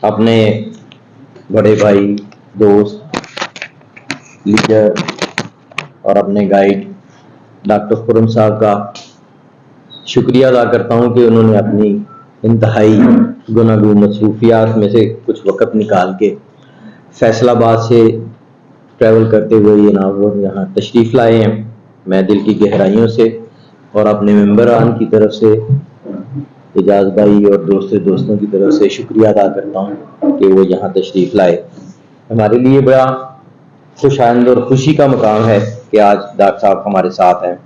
अपने बड़े भाई, दोस्त, लीडर और अपने गाइड डॉक्टर खुर्रम साहब का शुक्रिया अदा करता हूँ कि उन्होंने अपनी इंतहाई गुनागू मसरूफियात में से कुछ वक़्त निकाल के फैसलाबाद से ट्रैवल करते हुए ये यहाँ तशरीफ़ लाए हैं। मैं दिल की गहराइयों से और अपने मेंबरान की तरफ से, एजाज भाई और दोस्तों की तरफ से शुक्रिया अदा करता हूँ कि वो यहाँ तशरीफ़ लाए। हमारे लिए बड़ा खुशाइंद और खुशी का मुकाम है कि आज डॉक्टर साहब हमारे साथ हैं।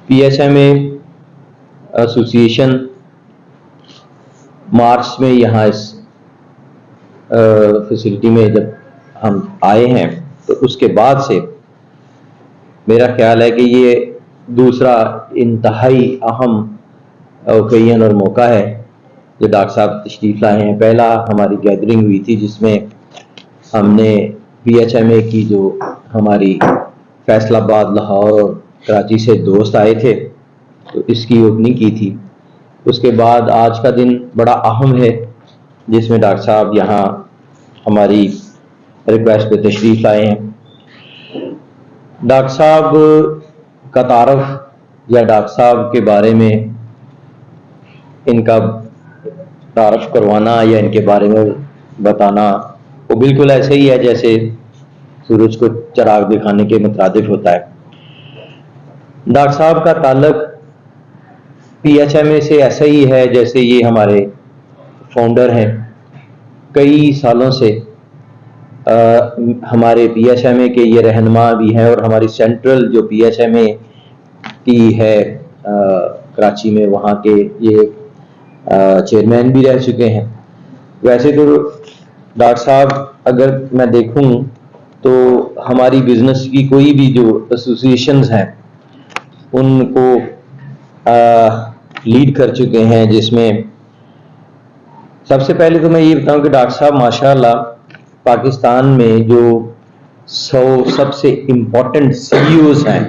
PHMA एसोसिएशन मार्च में यहाँ इस फैसिलिटी में जब हम आए हैं तो उसके बाद से मेरा ख्याल है कि ये दूसरा इंतहाई अहम ओकेजन और मौका है जो डॉक्टर साहब तशरीफ़ लाए हैं। पहला हमारी गैदरिंग हुई थी जिसमें हमने PHMA की जो हमारी फैसलाबाद, लाहौर और कराची से दोस्त आए थे तो इसकी ओपनिंग की थी। उसके बाद आज का दिन बड़ा अहम है जिसमें डॉक्टर साहब यहाँ हमारी रिक्वेस्ट पे तशरीफ़ लाए हैं। डॉक्टर साहब का तारफ़ या डॉक्टर साहब के बारे में इनका तारफ़ करवाना या इनके बारे में बताना वो बिल्कुल ऐसे ही है जैसे सूरज को चिराग दिखाने के मुताबिक होता है। डॉक्टर साहब का ताल्लुक PHMA से ऐसा ही है जैसे ये हमारे फाउंडर हैं। कई सालों से हमारे PHMA के ये रहनुमा भी हैं और हमारी सेंट्रल जो PHMA की है कराची में, वहाँ के ये चेयरमैन भी रह चुके हैं। वैसे तो डॉक्टर साहब अगर मैं देखूं तो हमारी बिजनेस की कोई भी जो एसोसिएशंस हैं उनको लीड कर चुके हैं, जिसमें सबसे पहले तो मैं ये बताऊं कि डॉक्टर साहब माशाल्लाह पाकिस्तान में जो 100 सबसे इम्पोर्टेंट CEOs हैं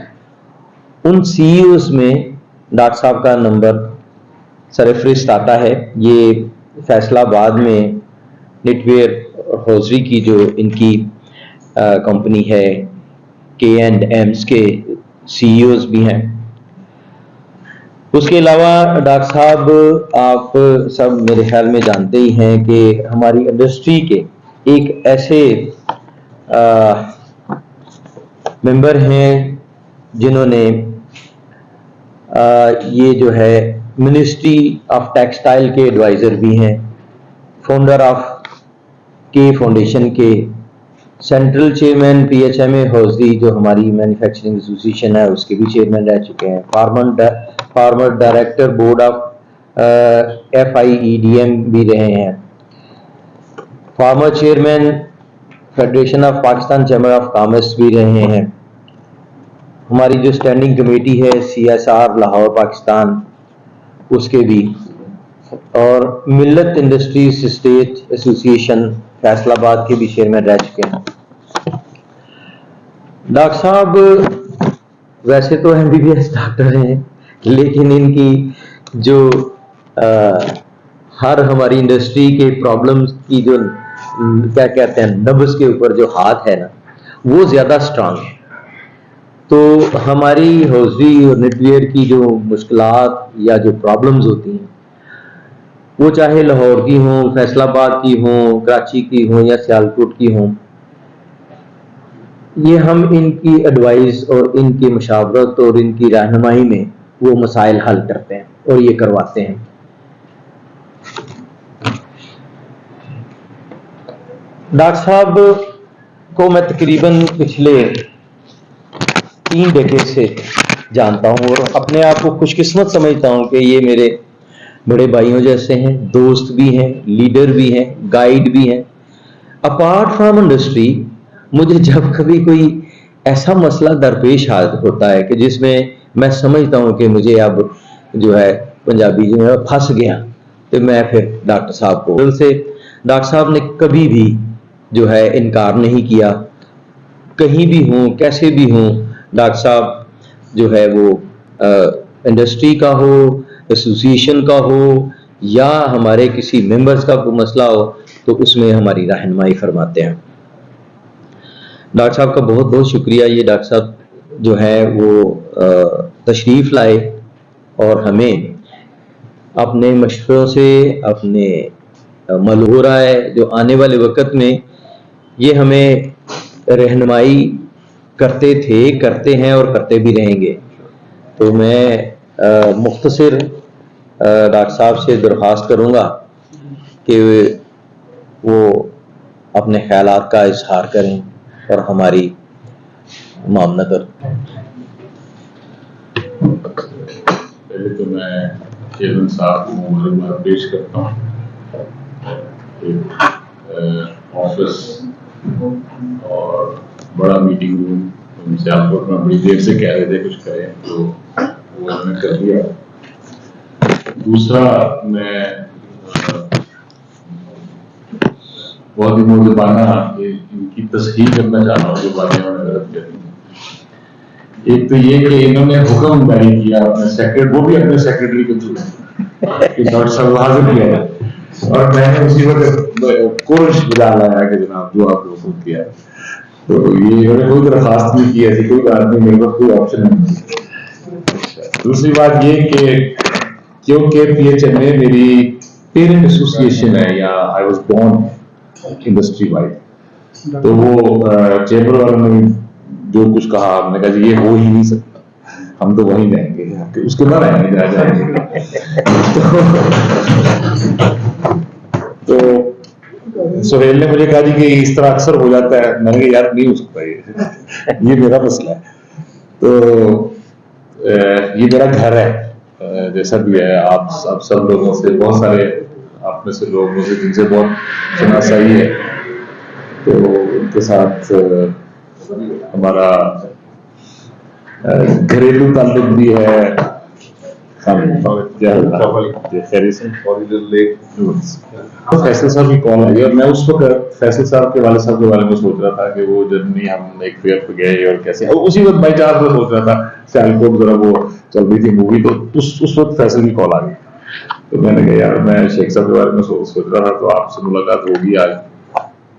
उन CEOs में डॉक्टर साहब का नंबर सरफरिस्त आता है। ये फैसलाबाद में निटवेयर और हौजरी की जो इनकी कंपनी है K&M's के CEOs भी हैं। उसके अलावा डॉक्टर साहब आप सब मेरे ख्याल में जानते ही हैं कि हमारी इंडस्ट्री के एक ऐसे मेंबर हैं जिन्होंने ये जो है मिनिस्ट्री ऑफ टेक्सटाइल के एडवाइज़र भी हैं, फाउंडर ऑफ के फाउंडेशन के, सेंट्रल चेयरमैन PHMA हौजरी जो हमारी मैन्युफैक्चरिंग एसोसिएशन है उसके भी चेयरमैन रह चुके हैं, farmer director board of FIEDM भी रहे हैं, farmer chairman federation of Pakistan chamber of commerce भी रहे हैं, हमारी जो स्टैंडिंग कमेटी है CSR लाहौर पाकिस्तान उसके भी, और मिल्लत इंडस्ट्रीज स्टेट एसोसिएशन फैसलाबाद के भी चेयरमैन रह चुके हैं। डॉक्टर साहब वैसे तो MBBS डॉक्टर हैं लेकिन इनकी जो हर हमारी इंडस्ट्री के प्रॉब्लम्स की जो क्या कहते हैं नब्ज के ऊपर जो हाथ है ना वो ज़्यादा स्ट्रांग है। तो हमारी हौजरी और निटवेयर की जो मुश्किलात या जो प्रॉब्लम्स होती हैं वो चाहे लाहौर की हों, फैसलाबाद की हों, कराची की हों या सियालकोट की हों, ये हम इनकी एडवाइस और इनकी मशावरत और इनकी रहनुमाई में वो मसाइल हल करते हैं और ये करवाते हैं। डॉक्टर साहब को मैं तकरीबन पिछले 3 डेकेड से जानता हूँ और अपने आप को खुशकिस्मत समझता हूँ कि ये मेरे बड़े भाइयों जैसे हैं, दोस्त भी हैं, लीडर भी हैं, गाइड भी हैं। अपार्ट फ्रॉम इंडस्ट्री मुझे जब कभी कोई ऐसा मसला दरपेश होता है कि जिसमें मैं समझता हूँ कि मुझे अब जो है पंजाबी जो है फंस गया, तो मैं फिर डॉक्टर साहब को से डॉक्टर साहब ने कभी भी जो है इनकार नहीं किया। कहीं भी हों, कैसे भी हों, डॉक्टर साहब जो है वो इंडस्ट्री का हो, एसोसिएशन का हो या हमारे किसी मेंबर्स का कोई मसला हो तो उसमें हमारी रहनुमाई फरमाते हैं। डॉक्टर साहब का बहुत बहुत शुक्रिया। ये डॉक्टर साहब जो है वो तशरीफ़ लाए और हमें अपने मशवरों से, अपने मलहूरा है जो आने वाले वक़्त में ये हमें रहनुमाई करते थे, करते हैं और करते भी रहेंगे। तो मैं मुख्तसर डॉक्टर साहब से दरख्वास्त करूँगा कि वो अपने ख्यालात का इजहार करें और हमारी मामला करें। पहले तो मैं चेयरमैन साहब को मुबारकबाद पेश करता हूँ। एक ऑफिस और बड़ा मीटिंग रूम सियालकोट में बड़ी देर से कह रहे थे कुछ करें, तो वो हमने कर दिया। दूसरा, मैं बहुत ही मुद्दबाना इनकी तस्हीह करना चाह रहा हूँ जो बातें उन्होंने गलत करी। एक तो ये कि इन्होंने हुक्म जारी किया अपने सेक्रेटरी, वो भी अपने सेक्रेटरी के थ्रू कि डॉक्टर साहब हाजिर किया है, और मैंने उसी वक्त कोशिश बजा लाया कि जनाब जो आप हुक्म किया। तो ये इन्होंने कोई दरखास्त नहीं की, ऐसी कोई बात नहीं, मेरे पास कोई ऑप्शन नहीं। दूसरी बात ये कि क्योंकि PHN में मेरी पेरेंट एसोसिएशन है या I was born industry wide, तो वो चैम्बर वालों ने जो कुछ कहा, हमने कहा जी ये हो ही नहीं सकता, हम तो वहीं रहेंगे, उसके बाद रहेंगे जहाँ जाएंगे। तो सुहेल ने मुझे कहा जी कि इस तरह अक्सर हो जाता है। मैंने कहा यार नहीं हो सकता, ये मेरा मसला है। तो ये मेरा घर है, जैसा भी है। आप सब लोगों से, बहुत सारे आप में से लोगों से जिनसे बहुत शनासाई है, तो उनके साथ हमारा घरेलू ताल्लुक भी है। फैसल साहब की कॉल आई और मैं उस वक्त फैसल साहब के वाले साहब के बारे में सोच रहा था कि वो जर्नी हम एक फेयर पे गए और कैसे, और उसी वक्त बाई चांस में सोच रहा था सियालकोट जरा वो चल रही थी मूवी, तो उस वक्त फैसल की कॉल आ गई। तो मैंने कहा यार मैं शेख साहब के बारे में सोच रहा था, तो आपसे मुलाकात होगी आज।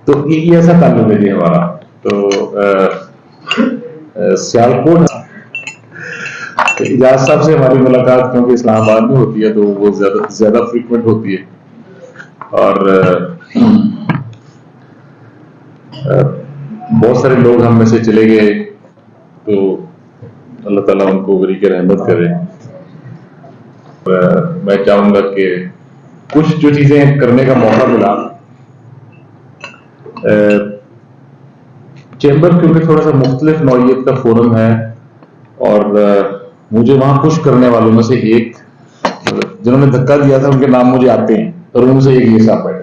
तो ये ऐसा ताल्लुक है जी हमारा। तो सियालकोट इजाज साहब से हमारी मुलाकात क्योंकि इस्लामाबाद में होती है तो वो ज्यादा फ्रीक्वेंट होती है, और बहुत सारे लोग हम में से चले गए, तो अल्लाह ताला उनको वरी के रहमत करे। मैं चाहूंगा कि कुछ जो चीजें करने का मौका मिला, चैम्बर क्योंकि थोड़ा सा मुख्तलिफ नौइयत का फोरम है, और मुझे वहां पुश करने वालों में से एक जिन्होंने धक्का दिया था उनके नाम मुझे आते हैं, और उनसे एक ये साहब बैठे।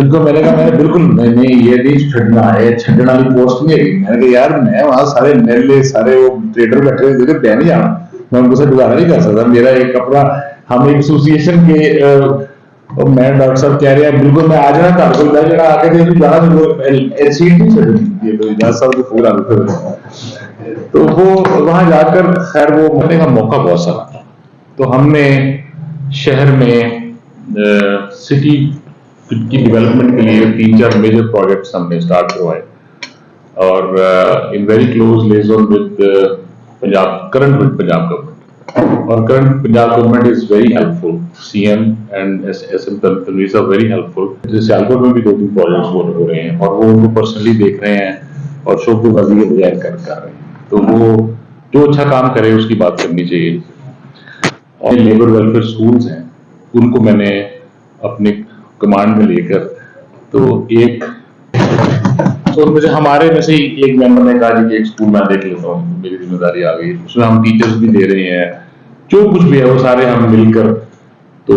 इनको मैंने कहा मैंने बिल्कुल नहीं ये नहीं छड़ना है, छड़ने वाली पोस्ट नहीं है। मैंने कहा यार मैं वहां सारे मेले सारे वो ट्रेडर बैठे हुए थे, नहीं जाना, मैं उनको से गुजारा नहीं कर सकता। मेरा एक अपना, हम एक एसोसिएशन के, और मैं डॉक्टर साहब कह रहे हैं बिल्कुल मैं आ जाना था, कोई मैं जगह आके थे जाना सीट नहीं छड़ी, ये तो इजाज साहब को पूरा तो वो वहां जाकर खैर वो मिलने का मौका बहुत सारा था। तो हमने शहर में सिटी की डेवलपमेंट के लिए 3-4 मेजर प्रोजेक्ट्स हमने स्टार्ट करवाए, और in very close liaison with Punjab, current with Punjab government, और current Punjab government is very helpful. CM and SM Tanveer Sahab very helpful. Sialkot में भी 2-3 प्रोजेक्ट्स हो रहे हैं, और वो उनको पर्सनली देख रहे हैं और शोकबाजी के बजाय कर रहे हैं। तो वो जो अच्छा काम करे उसकी बात करनी चाहिए। और लेबर वेलफेयर स्कूल्स हैं, उनको मैंने अपने कमांड में लेकर, तो एक तो मुझे हमारे में से एक मेंबर ने कहा कि एक स्कूल मैं देख लेता हूँ, मेरी जिम्मेदारी आ गई। उसमें हम टीचर्स भी दे रहे हैं, जो कुछ भी है वो सारे हम मिलकर, तो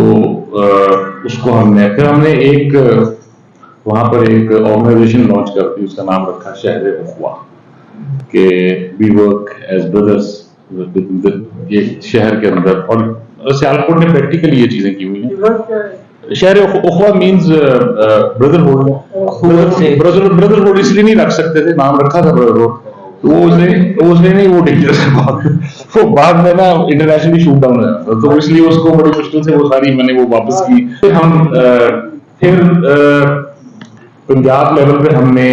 उसको हमने एक वहां पर एक ऑर्गेनाइजेशन लॉन्च कर दी, उसका नाम रखा शहर उखवा, के वी वर्क एज ब्रदर्स ये शहर के अंदर। और सियालकोट ने प्रैक्टिकली ये चीजें की हुई हैं। शहर उखवा मींस ब्रदरहुड। ब्रदरहुड इसलिए नहीं रख सकते थे, नाम रखा था ब्रदरहुड, तो वो उसने नहीं, वो डेंजरस है बहुत। वो बाद में ना इंटरनेशनली शूट डाउन हो जाता है, तो इसलिए उसको बड़ी मुश्किल से वो सारी मैंने वो वापस की। फिर पंजाब लेवल पे हमने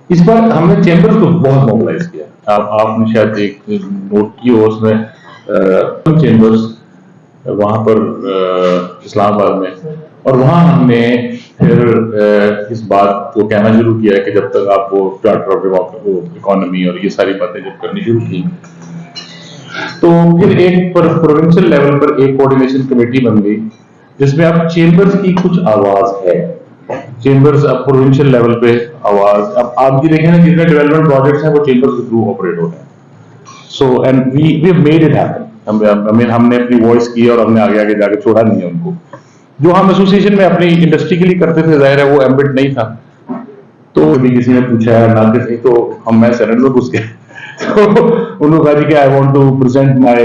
इस बार हमने चैम्बर्स को बहुत मोबिलाइज किया। आपने शायद एक नोट की हो उसमें चैम्बर्स वहां पर इस्लामाबाद में, और वहां हमने फिर इस बात को कहना शुरू किया कि जब तक आप वो चार्टर ऑफ इकोनॉमी और ये सारी बातें जब करनी शुरू की, तो फिर एक प्रोविंशियल लेवल पर एक कोऑर्डिनेशन कमेटी बन गई जिसमें अब चेंबर्स की कुछ आवाज है। चेंबर्स अब प्रोविंशियल लेवल पे आवाज, अब आप ये देखें ना जितने डेवलपमेंट प्रोजेक्ट्स हैं वो चेंबर्स के थ्रू ऑपरेट होते हैं। So and we made it happen. हमने अपनी वॉइस की और हमने आगे आगे जाके छोड़ा नहीं है उनको। जो हम एसोसिएशन में अपनी इंडस्ट्री के लिए करते थे, जाहिर है वो एम्बिट नहीं था। तो भी किसी ने पूछा है नादिर नहीं, तो मैं सेनेट में घुस गया। तो उन्होंने कहा जी कि I want to present my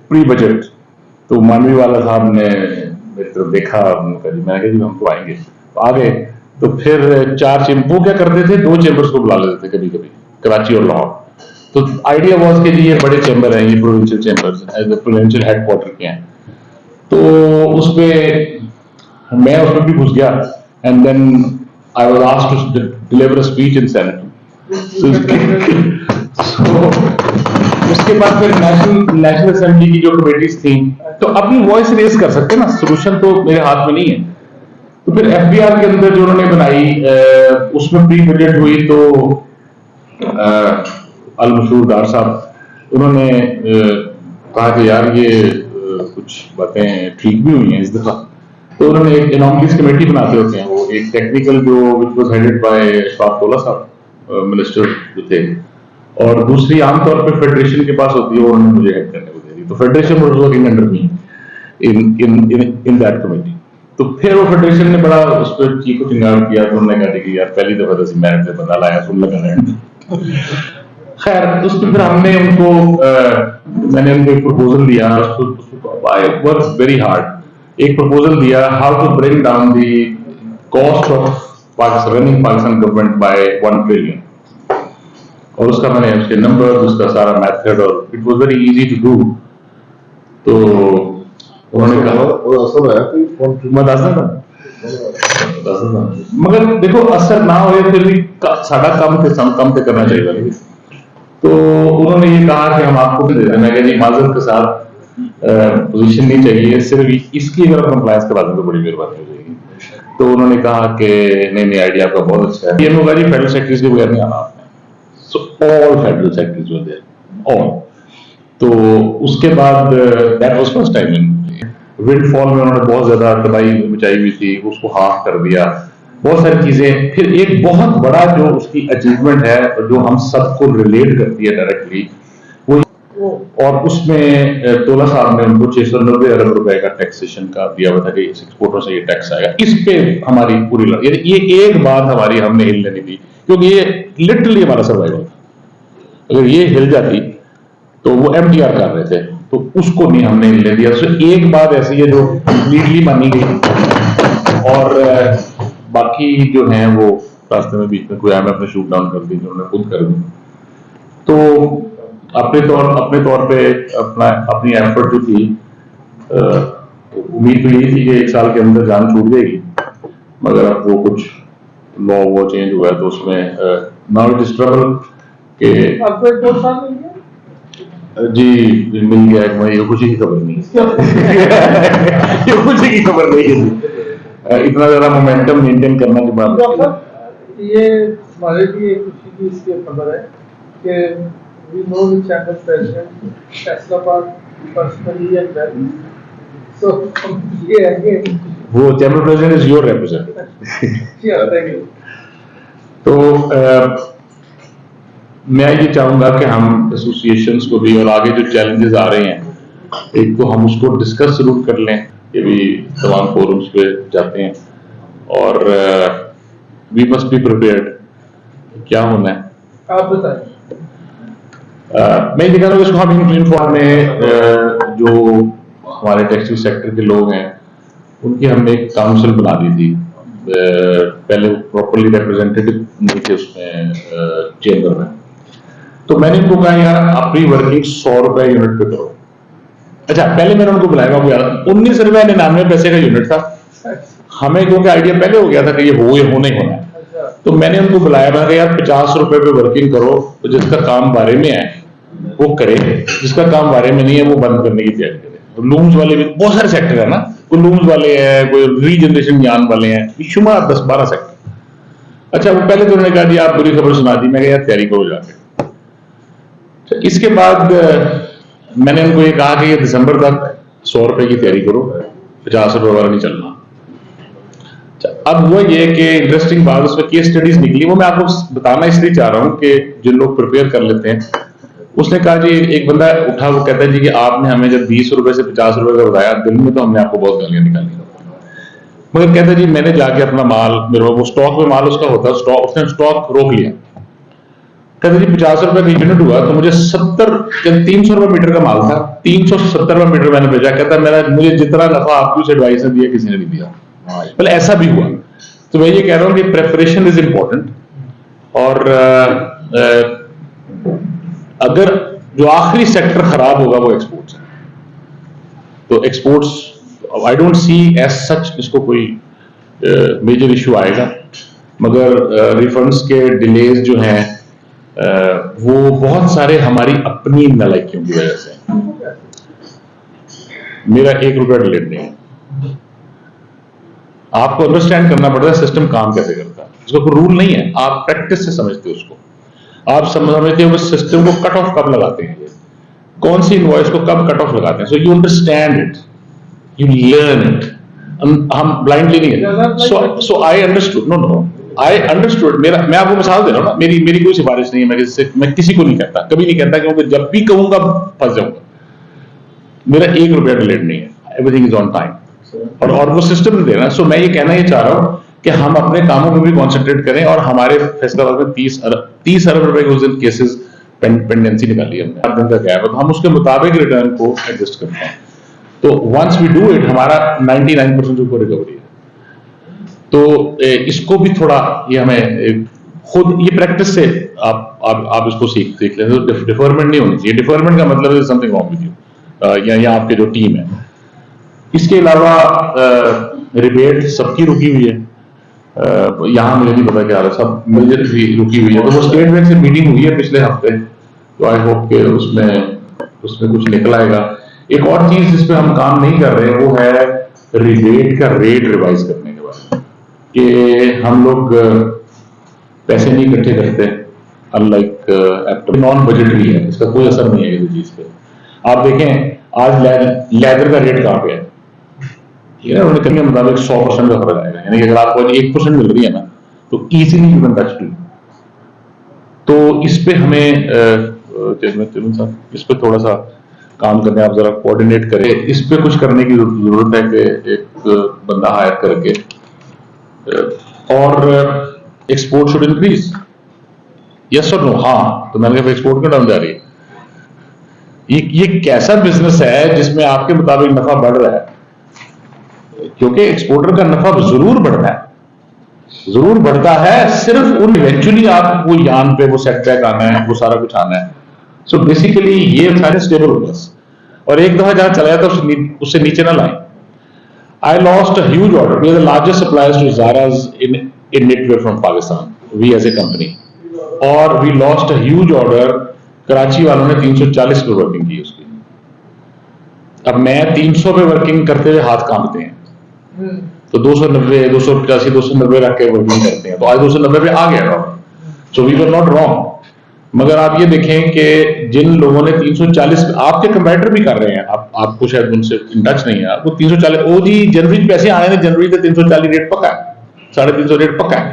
pre budget. तो मानवी वाला साहब ने मेरी तरफ देखा, मैंने कहा जी हम तो आएंगे, तो आ गए। तो फिर 4 चैम्बर क्या करते थे, 2 चैम्बर्स को बुला लेते थे कभी कभी, कराची और लाहौर। तो आइडिया वाज कि जी ये बड़े चैम्बर हैं, ये provincial chambers as provincial headquarter के हैं। तो मैं उसमें भी घुस गया and then I was asked to deliver a speech in senate. उसके बाद फिर नेशनल असेंबली की जो कमेटीज थी, तो अपनी वॉइस रेज कर सकते ना, सोल्यूशन तो मेरे हाथ में नहीं है। तो फिर एफबीआर के अंदर जो उन्होंने बनाई उसमें प्री बजट हुई, तो अल मशहूर डार साहब उन्होंने कहा कि यार ये कुछ बातें ठीक भी हुई हैं इस दफा। तो उन्होंने एक एनॉमलीज कमेटी बनाते होते हैं, वो एक टेक्निकल जो which was headed by Ashfaq तौला साहब मिनिस्टर जो थे, और दूसरी आमतौर पे फेडरेशन के पास होती है, वो उन्होंने मुझे हेड करने को दे दी। तो federation was working under me in that committee. तो फिर वो फेडरेशन ने बड़ा उस पर चीखो चिंगार किया, तो उन्होंने कहा कि यार पहली दफा तो मैरिट से बंदा लाया, सुन लगा। खैर उसके फिर हमने उनको मैंने उनको एक प्रपोजल दिया, आई वर्क वेरी हार्ड। एक प्रपोजल दिया, how to bring down the cost of running Pakistan government by 1 trillion, और उसका मैंने उसके नंबर, उसका सारा मेथड, और it was very easy to do. तो उन्होंने कहा मैं दस मगर देखो असर ना हो फिर भी साढ़ा कम पे करना चाहिए। तो उन्होंने ये कहा कि हम आपको भी दे दें। मैं कहा माजरत के साथ पोजीशन नहीं चाहिए, सिर्फ इसकी अगर कंप्लायंस करा दें तो बड़ी मेहरबानी हो जाएगी। तो उन्होंने कहा कि नहीं आइडिया आपका बहुत अच्छा है। ये होगा जी फेडरल सेक्रेटरीज के बगैर नहीं आना आपने। So all federal secretaries were there all. तो उसके बाद that was first time in windfall में उन्होंने बहुत ज्यादा तबाही मचाई हुई थी, उसको हाफ कर दिया, बहुत सारी चीजें। फिर एक बहुत बड़ा जो उसकी अचीवमेंट है जो हम सबको रिलेट करती है डायरेक्टली, वो और उसमें तोला साहब ने उनको 690 अरब रुपए का टैक्सेशन का दिया हुआ था कि एक्सपोर्टरों से ये टैक्स आएगा। इस पे हमारी पूरी ये एक बात हमारी हमने हिलने नहीं दी, क्योंकि ये लिटरली हमारा सर्वाइवल था। अगर ये हिल जाती तो वो एमटीआर कर रहे थे, तो उसको नहीं हमने हिलने दिया। तो एक बात ऐसी है जो कंप्लीटली मानी गई, और बाकी जो हैं वो रास्ते में बीच में कोई आया, मैं अपने शूट डाउन कर दी, उन्होंने खुद कर दी। तो अपने तौर पे अपनी एफर्ट जो थी, उम्मीद तो यही थी कि 1 साल के अंदर जान छूट जाएगी, मगर अब वो कुछ लॉ वो चेंज हुआ है, तो उसमें नाउ इट इज ट्रबल के आपको 1 2 साल मिल गया जी, मिल गया। ये खुशी की खबर नहीं ये खुशी की खबर नहीं है, इतना ज्यादा मोमेंटम मेंटेन करना के बाद ये हमारे लिए खुशी की इसकी खबर है कि we know the chamber president Faisalabad personally and well, so ये है वो chamber president is your representative. तो मैं ये चाहूंगा कि हम एसोसिएशंस को भी, और आगे जो चैलेंजेस आ रहे हैं, एक तो हम उसको डिस्कस जरूर कर लें, ये भी तमाम फोरम्स पे जाते हैं, और वी मस्ट बी प्रिपेयर्ड क्या होना है। आप बताएं। मैं ये कह रहा हूँ इसको हम इन्फॉर्म में जो हमारे टेक्सटाइल सेक्टर के लोग हैं उनकी हमने एक काउंसिल बना दी थी। पहले प्रॉपर्ली रिप्रेजेंटेटिव नहीं थे उसमें चेंबर में, तो मैंने उनको कहा यार अपनी वर्किंग 100 रुपए यूनिट पे करो। अच्छा, पहले मैंने उनको बुलाया, 19 रुपए 99 पैसे का यूनिट था। हमें क्योंकि आइडिया पहले हो गया था कि ये होना ही होना है, तो मैंने उनको बुलाया, मैंने कहा यार 50 रुपए पे वर्किंग करो, तो जिसका काम बारे में है वो करे, जिसका काम बारे में नहीं है वो बंद करने की तैयारी करे। लूम्स वाले भी बहुत सारे सेक्टर है ना, कोई लूम्स वाले हैं, कोई रीजनरेशन ज्ञान वाले हैं, शुमार 10-12 सेक्टर। अच्छा, वो पहले तो उन्होंने कहा जी आप बुरी खबर सुना दी। मैं कहा यार तैयारी करो जाके। इसके बाद मैंने उनको ये कहा कि ये दिसंबर तक 100 रुपए की तैयारी करो, 50 रुपए वाला नहीं चलना। अब वो ये कि इंटरेस्टिंग बात उसमें केस स्टडीज निकली, वो मैं आपको बताना इसलिए चाह रहा हूं कि जिन लोग प्रिपेयर कर लेते हैं। उसने कहा जी, एक बंदा उठा, वो कहता है जी कि आपने हमें जब 20 रुपए से 50 रुपए का बताया, दिल में तो हमने आपको बहुत गालियां निकाली, मगर कहता है जी मैंने जाके अपना माल, मेरे वो स्टॉक में माल उसका होता, उसने स्टॉक रोक लिया। कहते जी 50 रुपए का यूनिट हुआ तो मुझे 300 रुपए मीटर का माल था, 370 रुपए मीटर मैंने भेजा। कहता मुझे जितना नफा आपकी उस एडवाइस ने दिया किसी ने नहीं दिया। मतलब ऐसा भी हुआ। तो मैं ये कह रहा हूं कि प्रेपरेशन इज इंपॉर्टेंट, और अगर जो आखिरी सेक्टर खराब होगा वो एक्सपोर्ट्स है, तो exports I don't see as such इसको कोई मेजर इशू आएगा, मगर रिफंड्स के डिलेज जो हैं वो बहुत सारे हमारी अपनी नालायकियों की वजह से। मेरा 1 रुपया डिलेड नहीं है। आपको अंडरस्टैंड करना पड़ता है सिस्टम काम कैसे करता है, उसका कोई रूल नहीं है, आप प्रैक्टिस से समझते हो उसको, आप समझते हो उस सिस्टम को कट ऑफ कब लगाते हैं, कौन सी इनवॉइस को कब कट ऑफ लगाते हैं। So you understand it, you learn it. हम ब्लाइंडली नहीं है। So I understood, no I understood. मैं आपको मिसाल दे रहा हूँ ना, मेरी कोई सिफारिश नहीं है, मैं किसी को नहीं कहता, कभी नहीं कहता, क्योंकि जब भी कहूंगा फंस जाऊंगा। मेरा 1 रुपया डिलेड नहीं है, एवरीथिंग इज ऑन टाइम, और वो सिस्टम दे रहा है। सो मैं ये कहना ये चाह रहा हूं कि हम अपने कामों में भी कॉन्सेंट्रेट करें, और हमारे फैसलाबाद में 30 अरब रुपए के उस दिन केसेस पेंडेंसी निकाली हमने, 8 दिन का गैप है, तो हम उसके मुताबिक रिटर्न को एडजस्ट करते हैं। तो वंस वी डू इट, हमारा 99% ऊपर रिकवरी है। तो इसको भी थोड़ा ये हमें खुद ये प्रैक्टिस से आप इसको सीख लें। तो डिफरमेंट नहीं होनी चाहिए। डिफरमेंट का मतलब is something wrong with you, या आपके जो टीम है। इसके अलावा रिबेट सबकी रुकी हुई है, यहाँ मुझे नहीं पता क्या हाल है, सब मेजर रुकी हुई है। तो वो स्टेट बैंक से मीटिंग हुई है पिछले हफ्ते, तो आई होप के उसमें कुछ निकल आएगा। एक और चीज जिस पे हम काम नहीं कर रहे वो है रिबेट का रेट रिवाइज करने के बारे में, कि हम लोग पैसे नहीं इकट्ठे करते, अनलाइक नॉन बजटरी है, इसका कोई असर नहीं है इस चीज पे। आप देखें आज लेदर का रेट कहाँ पे है, उन्होंने कहीं मुताबिक 100% का फर्क आएगा, यानी कि अगर आपको 1% मिल रही है ना, तो easily you can touch two. तो इस पे हमें इस पे थोड़ा सा काम करने, आप जरा कोऑर्डिनेट करें, इस पे कुछ करने की जरूरत है कि एक बंदा हायर करके, और एक्सपोर्ट शुड इंक्रीज, यस और नो। हाँ, तो मैंने कहा एक्सपोर्ट क्यों डाउन जा रही है? ये कैसा बिजनेस है जिसमें आपके मुताबिक नफा बढ़ रहा है? क्योंकि एक्सपोर्टर का नफा जरूर बढ़ता है, जरूर बढ़ता है, सिर्फ उन इवेंचुअली आपको यान पे वो सेटबैक आना है, वो सारा कुछ आना है। सो बेसिकली ये सारे स्टेबल हो बस, और एक दफा जहां चला जाता है उससे नीचे ना लाएं। I lost a huge order. We are the largest suppliers to Zara's in knitwear from Pakistan. We as a company, और we lost a huge order. Karachi वालों ने 340 पे वर्किंग की उसकी। अब मैं 300 पे वर्किंग करते हुए हाथ कांपते हैं, तो 290, 285, 290 रख के वर्किंग करते हैं, तो आज 290 पे आ गया order. So we were not wrong. मगर आप ये देखें कि जिन लोगों ने 340, आपके कंपेटिटर भी कर रहे हैं, आपको शायद उनसे इन टच नहीं है, आपको 340, ओ जी जनवरी पैसे आने हैं, जनवरी से 340 रेट पक्का है, 350 रेट पक्का है।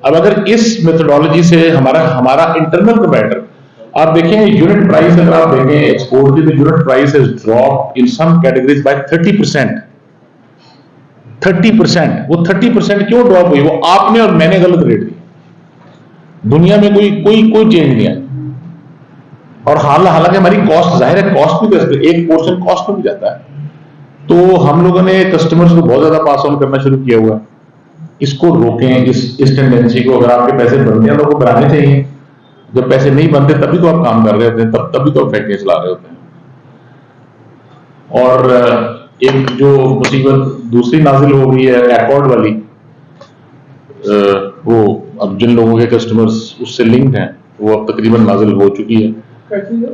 अब अगर इस मेथोडोलॉजी से हमारा इंटरनल कंपेटिटर, आप देखें यूनिट प्राइस, अगर आप देखें एक्सपोर्ट की, तो unit price has drop in some categories by 30%। 30%, वो 30% क्यों ड्रॉप हुई? वो आपने और मैंने गलत रेट दी, दुनिया में कोई चेंज नहीं आया। और हालांकि हमारी कॉस्ट, जाहिर है कॉस्ट भी, एक पोर्शन कॉस्ट में भी जाता है, तो हम लोगों ने कस्टमर्स को बहुत ज्यादा पास ऑन करना शुरू किया हुआ है। इसको रोकें, इस टेंडेंसी को। अगर आपके पैसे बढ़ते हैं तो वो बढ़ाने चाहिए, जब पैसे नहीं बनते तभी तो आप काम कर रहे होते हैं, तभी तो आप फैक्ट्री चला रहे होते हैं। और एक जो मुसीबत दूसरी नाजिल हो गई है एकॉर्ड वाली, वो अब जिन लोगों के कस्टमर्स उससे लिंक्ड हैं वो अब तकरीबन नाजिल हो चुकी है।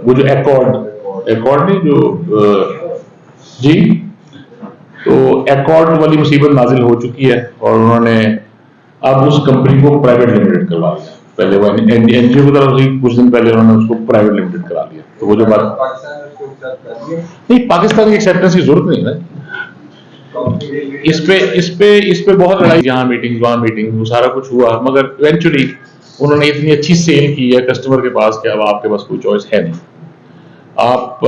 वो जो एकॉर्ड नहीं जो जी, तो एकॉर्ड वाली मुसीबत नाजिल हो चुकी है और उन्होंने अब उस कंपनी को प्राइवेट लिमिटेड करवा दिया। पहले वो एनजीओ की तरफ से कुछ दिन पहले उन्होंने उसको प्राइवेट लिमिटेड करा दिया। तो वो जो बात नहीं, पाकिस्तान की एक्सेप्टेंस की जरूरत नहीं है। इस पे बहुत लड़ाई, यहाँ मीटिंग वहाँ मीटिंग, वो सारा कुछ हुआ, मगर इवेंचुअली उन्होंने इतनी अच्छी सेल की है कस्टमर के पास कि अब आपके पास कोई चॉइस है नहीं। आप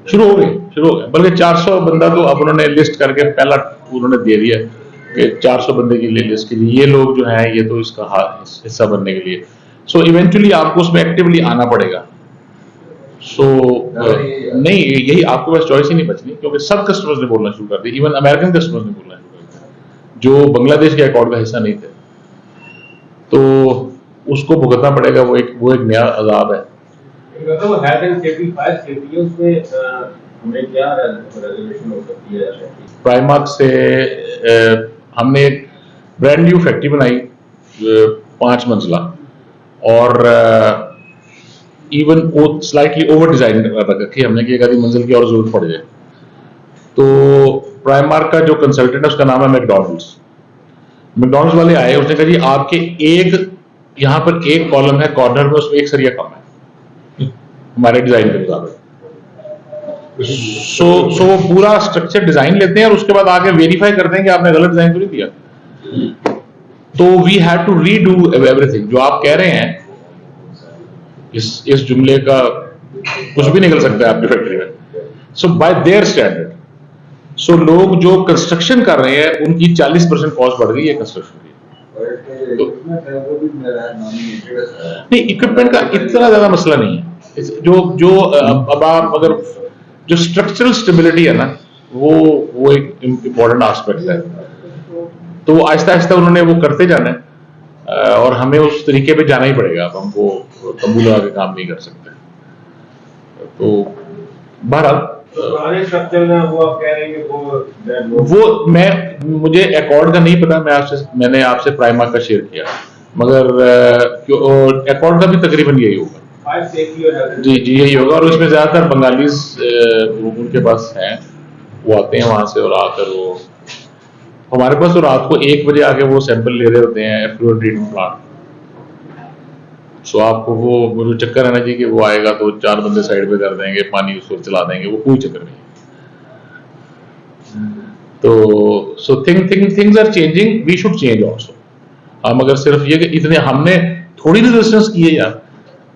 शुरू हो गए, बल्कि 400 बंदा तो अब उन्होंने लिस्ट करके पहला उन्होंने दे दिया कि 400 बंदे की लिस्ट के लिए ये लोग जो हैं ये तो इसका हिस्सा बनने के लिए। सो इवेंचुअली आपको उसमें एक्टिवली आना पड़ेगा। सो नहीं, यही आपके पास चॉइस ही नहीं बचनी, क्योंकि सब कस्टमर्स ने बोलना शुरू कर दिया, इवन अमेरिकन कस्टमर्स ने बोलना शुरू कर दिया जो बांग्लादेश के अकॉर्ड का हिस्सा नहीं थे। तो उसको भुगतना पड़ेगा, वो एक नया अजाब है। प्राइमार्क से हमने एक ब्रांड न्यू फैक्ट्री बनाई 5 मंजिला, और इवन वो स्लाइटली ओवर डिजाइन रखी हमने कि एक आधी मंजिल की और जरूरत पड़ जाए। तो प्राइमार्क का जो कंसल्टेंट है उसका नाम है मैकडॉनल्ड्स वाले आए, उसने कहा जी आपके यहाँ पर एक कॉलम है कॉर्नर में, उसमें एक सरिया कम है हमारे डिजाइन के मुताबिक। सो वो पूरा स्ट्रक्चर डिजाइन लेते हैं और उसके बाद आके वेरीफाई करते हैं कि आपने गलत डिजाइन तो नहीं दिया। तो we have to redo everything. जो आप कह रहे हैं इस जुमले का कुछ भी निकल सकता है आपकी फैक्ट्री में। सो बाय देयर स्टैंडर्ड, सो लोग जो कंस्ट्रक्शन कर रहे हैं उनकी 40% कॉस्ट बढ़ गई है कंस्ट्रक्शन की। तो नहीं, इक्विपमेंट का इतना ज्यादा मसला नहीं है। जो अब आप अगर जो स्ट्रक्चरल स्टेबिलिटी है ना, वो एक इम्पोर्टेंट एस्पेक्ट है। तो आहिस्ता आहिस्ता उन्होंने वो करते जाना है और हमें उस तरीके पे जाना ही पड़ेगा। अब हमको तंबू लगा के काम नहीं कर सकते। तो बहरहाल स्ट्रक्चर में वो आप कह रहे हैं कि वो मुझे एकॉर्ड का नहीं पता, मैंने आपसे प्राइमार्क का शेयर किया, मगर एकॉर्ड का भी तकरीबन यही होगा। जी यही होगा। और उसमें ज्यादातर बंगालीज उनके पास हैं, वो आते हैं वहां से और आकर वो हमारे पास तो रात को 1 बजे आके वो सैंपल ले रहे होते हैं एफ्लुएंट ट्रीटमेंट प्लांट। सो आपको वो जो चक्कर है ना जी कि वो आएगा तो 4 बंदे साइड पे कर देंगे, पानी उसको चला देंगे, वो कोई चक्कर नहीं। तो so things are changing, we should change also. हम अगर सिर्फ ये कि इतने हमने थोड़ी रेजिस्टेंस की है यार,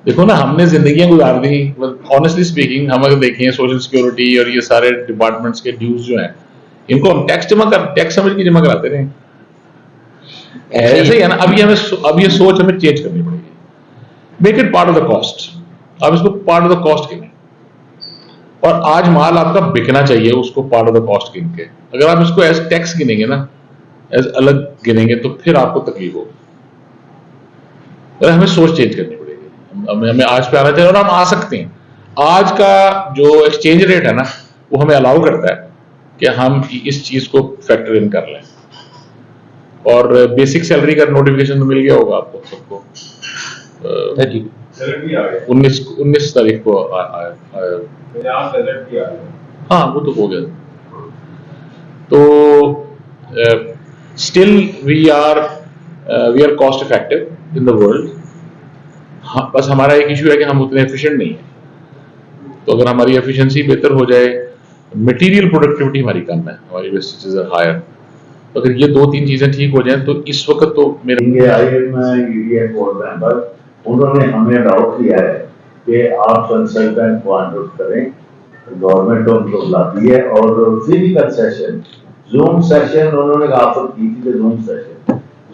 देखो ना हमने जिंदगियां गुजार दी। ऑनेस्टली स्पीकिंग, हम अगर देखें सोशल सिक्योरिटी और ये सारे डिपार्टमेंट्स के ड्यूज जो हैं, इनको हम टैक्स समझ के जमा कराते रहे। ऐसे ही है ना। अब ये सोच हमें चेंज करनी पड़ेगी। Make it part of the cost. आप इसको पार्ट ऑफ द कॉस्ट गिने, और आज माल आपका बिकना चाहिए उसको पार्ट ऑफ द कॉस्ट गिन के। अगर आप इसको एज टैक्स गिनेंगे ना, एज अलग गिनेंगे, तो फिर आपको तकलीफ होगी। हमें सोच चेंज करनी पड़ेगी। हमें आज पे आना चाहिए और हम आ सकते हैं। आज का जो एक्सचेंज रेट है ना, वो हमें अलाउ करता है कि हम इस चीज को फैक्टर इन कर लें। और बेसिक सैलरी का नोटिफिकेशन तो मिल गया होगा आपको सबको। 19 तारीख को आया। हाँ वो तो हो गया। तो still we are cost effective in the world. हाँ, बस हमारा एक इशू है कि हम उतने एफिशिएंट नहीं है। तो अगर हमारी एफिशिएंसी बेहतर हो जाए, मटेरियल प्रोडक्टिविटी हमारी कम है, हमारी वेस्टेजेस आर हायर, तो अगर ये 2-3 चीजें ठीक हो जाएं तो इस वक्त तो उन्होंने हमें डाउट किया है कि आप कंसल्टेंट को अनुरोध करें, गवर्नमेंट उनको बुलाती है और फिजिकल सेशन, जूम सेशन उन्होंने ऑफर की थी।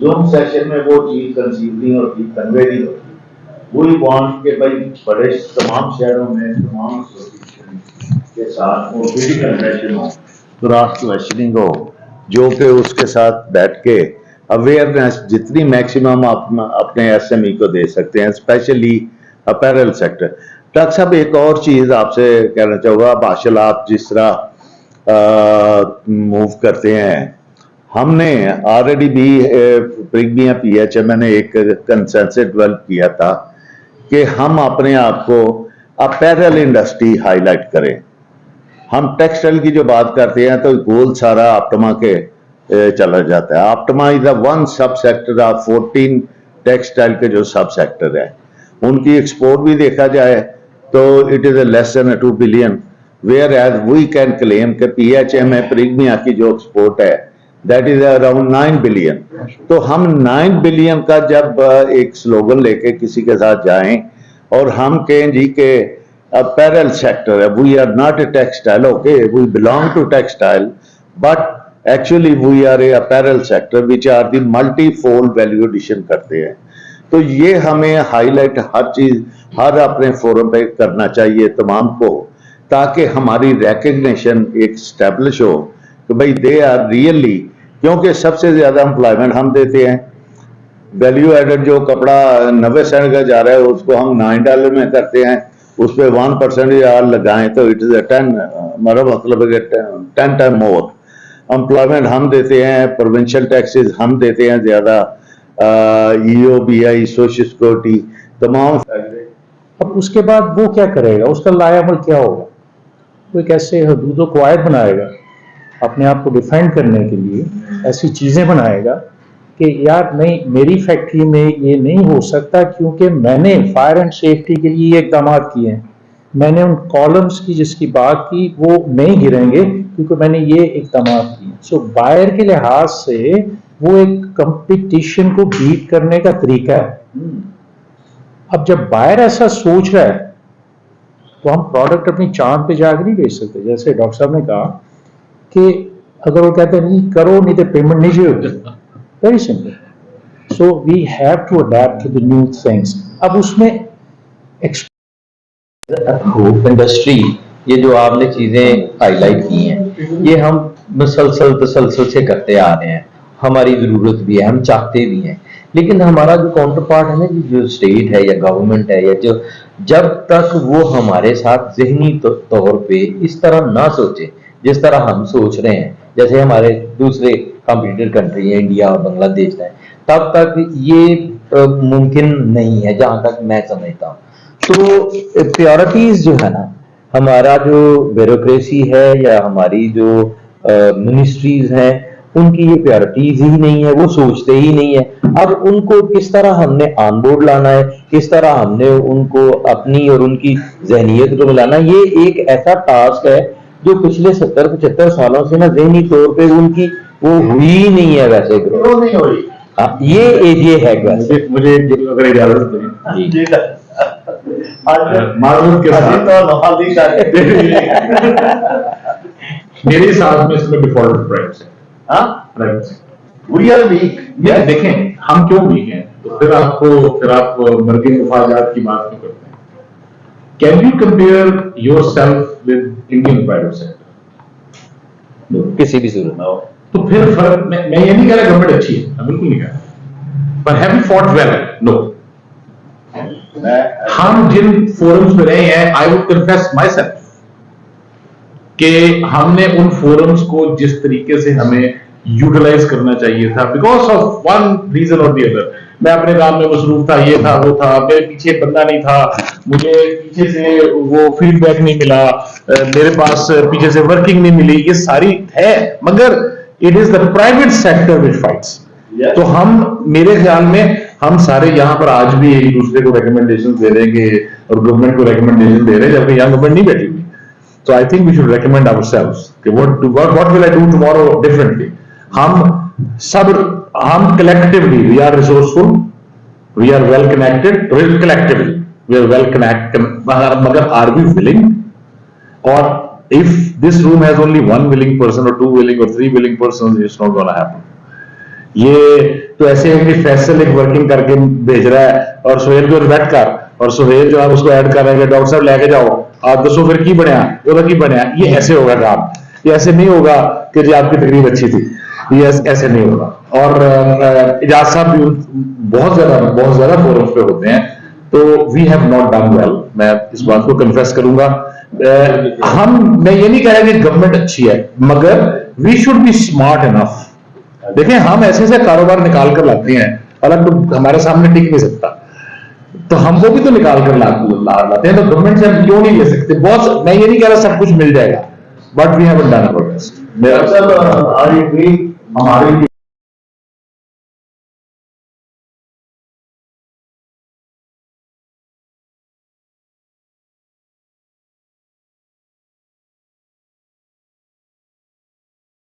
जूम सेशन में वो चीज कंसीव नहीं होती, कन्वे नहीं होती। वही बॉन्ड के भाई बड़े तमाम शहरों में तमाम एसोसिएशन के साथ वो फिजिकल सेशन हो, क्रॉस क्वेश्चनिंग हो, जो कि उसके साथ बैठ के अवेयरनेस जितनी मैक्सिमम आप अपने एसएमई को दे सकते हैं, स्पेशली अपैरल सेक्टर। डॉक्टर साहब एक और चीज आपसे कहना चाहूँगा, माशाल्लाह आप जिस तरह मूव करते हैं, हमने ऑलरेडी भी प्रिग्मिया PHMA ने एक कंसेंसस डेवलप किया था कि हम अपने आप को अपैरल इंडस्ट्री हाईलाइट करें। हम टेक्सटाइल की जो बात करते हैं तो गोल सारा ऑप्टिमा के चला जाता है। ऑप्टिमा इज द वन सब सेक्टर ऑफ 14 टेक्सटाइल के जो सब सेक्टर है, उनकी एक्सपोर्ट भी देखा जाए तो it is less than 2 billion, whereas we can claim कि PHMA प्रिग्मिया की जो एक्सपोर्ट है दैट इज अराउंड 9 बिलियन। तो हम 9 बिलियन का जब एक स्लोगन लेके किसी के साथ जाएं और हम कहें जी के apparel sector, we are not a textile, okay, we belong to textile, but actually we are a apparel sector which are the multi-fold value addition करते हैं। तो ये हमें हाईलाइट हर चीज हर अपने फोरम पे करना चाहिए तमाम को, ताकि हमारी रिकग्निशन एक स्टैब्लिश हो कि भाई दे आर रियली, क्योंकि सबसे ज्यादा एम्प्लॉयमेंट हम देते हैं। वैल्यू एडेड जो कपड़ा 90 सेंट का जा रहा है उसको हम $9 में करते हैं, उस पर 1% यार लगाएं तो इट इज 10, मतलब 10 टाइम मोर एम्प्लॉयमेंट हम देते हैं। प्रोविंशियल टैक्सेस हम देते हैं ज्यादा, EOBI, सोशल सिक्योरिटी तमाम। अब उसके बाद वो क्या करेगा, उसका लायामल क्या होगा? वो एक ऐसे हदूदों कवायद बनाएगा अपने आप को डिफाइन करने के लिए, ऐसी चीजें बनाएगा कि यार नहीं, मेरी फैक्ट्री में ये नहीं हो सकता क्योंकि मैंने फायर एंड सेफ्टी के लिए ये इकदाम किए हैं, मैंने उन कॉलम्स की जिसकी बात की वो नहीं गिरेंगे क्योंकि मैंने ये इकदाम किए। सो बायर के लिहाज से वो एक कंपटीशन को बीट करने का तरीका है। अब जब बायर ऐसा सोच रहा है तो हम प्रोडक्ट अपनी चांद पे जाकर नहीं बेच सकते। जैसे डॉक्टर साहब ने कहा कि अगर वो कहते हैं नहीं करो नहीं तो पेमेंट नहीं होगी, very simple. So we have to adapt to the new things. अब उसमें इंडस्ट्री, ये जो आपने चीजें हाईलाइट की हैं, ये हम तसलसल से करते आ रहे हैं, हमारी जरूरत भी है, हम चाहते भी हैं, लेकिन हमारा जो काउंटर पार्ट है ना, जो स्टेट है या गवर्नमेंट है, या जो जब तक वो हमारे साथ जहनी तौर पे इस तरह ना सोचे जिस तरह हम सोच रहे हैं, जैसे हमारे दूसरे कॉम्पिटिटर कंट्री है इंडिया और बांग्लादेश है, तब तक ये मुमकिन नहीं है जहां तक मैं समझता हूँ। तो प्रायोरिटीज जो है ना, हमारा जो ब्यूरोक्रेसी है या हमारी जो मिनिस्ट्रीज हैं, उनकी ये प्रायोरिटीज ही नहीं है, वो सोचते ही नहीं है। अब उनको किस तरह हमने ऑन बोर्ड लाना है, किस तरह हमने उनको अपनी और उनकी जहनीत को मिलाना, ये एक ऐसा टास्क है जो पिछले 70-75 सालों से ना जहनी तौर पे उनकी वो हुई ही नहीं है। वैसे वो नहीं हो रही। ये है मुझे अगर इजाजत दें माजूद के साथ मेरे साथ में इसमें डिफॉल्ट प्राइस है। We are weak. देखें हम क्यों वीक हैं, तो फिर आप मर्गी मुफाजात की बात क्यों करते हैं? Can you compare yourself with Indian private sector? किसी भी सूरत में। तो फिर फर्क, मैं ये नहीं कह रहा गवर्नमेंट अच्छी है, मैं बिल्कुल नहीं कह रहा, पर have you fought well? No. हम जिन फोरम्स में रहे हैं, I would confess myself कि हमने उन फोरम्स को जिस तरीके से हमें यूटिलाइज करना चाहिए था, बिकॉज ऑफ वन रीजन और दी अदर, मैं अपने काम में मसरूफ था, ये था वो था, मेरे पीछे एक बंदा नहीं था, मुझे पीछे से वो फीडबैक नहीं मिला, मेरे पास पीछे से वर्किंग नहीं मिली, ये सारी है, मगर it is the private sector which fights. तो हम, मेरे ख्याल में हम सारे यहाँ पर आज भी एक दूसरे को रिकमेंडेशन दे देंगे और गवर्नमेंट को रिकमेंडेशन दे रहे हैं, जबकि यहाँ गवर्नमेंट नहीं बैठी हुई। So I think we should recommend ourselves. What will I do tomorrow differently? हम collectively we are resourceful, we are well connected. Collectively we are well connected. मगर are we willing? Or if this room has only one willing person or two willing or three willing persons, it's not going to happen. ये तो ऐसे है कि फैसल एक working करके भेज रहा है और सोहेल को बैठ कर, और सोहेल जो आप उसको ऐड कर रहे हैं डॉक्टर साहब लेके जाओ, आप दसो फिर की बनया, की बनया, ये ऐसे होगा काम। ये ऐसे नहीं होगा कि जी आपकी तकरीर अच्छी थी, ये ऐसे नहीं होगा। और इजाज साहब भी बहुत ज्यादा फोरम्स पे होते हैं, तो we have not done well, मैं इस बात को कन्फेस करूंगा। मैं ये नहीं कह रहा कि गवर्नमेंट अच्छी है, मगर we should be smart enough. देखें, हम ऐसे कारोबार निकाल कर लाते हैं, हालांकि तो हमारे सामने टिक नहीं सकता, तो हम वो भी तो निकाल कर लाते हैं, तो गवर्नमेंट से हम क्यों नहीं ले सकते? बहुत, मैं ये नहीं कह रहा सब कुछ मिल जाएगा, but we haven't done our best. Sir, हमारी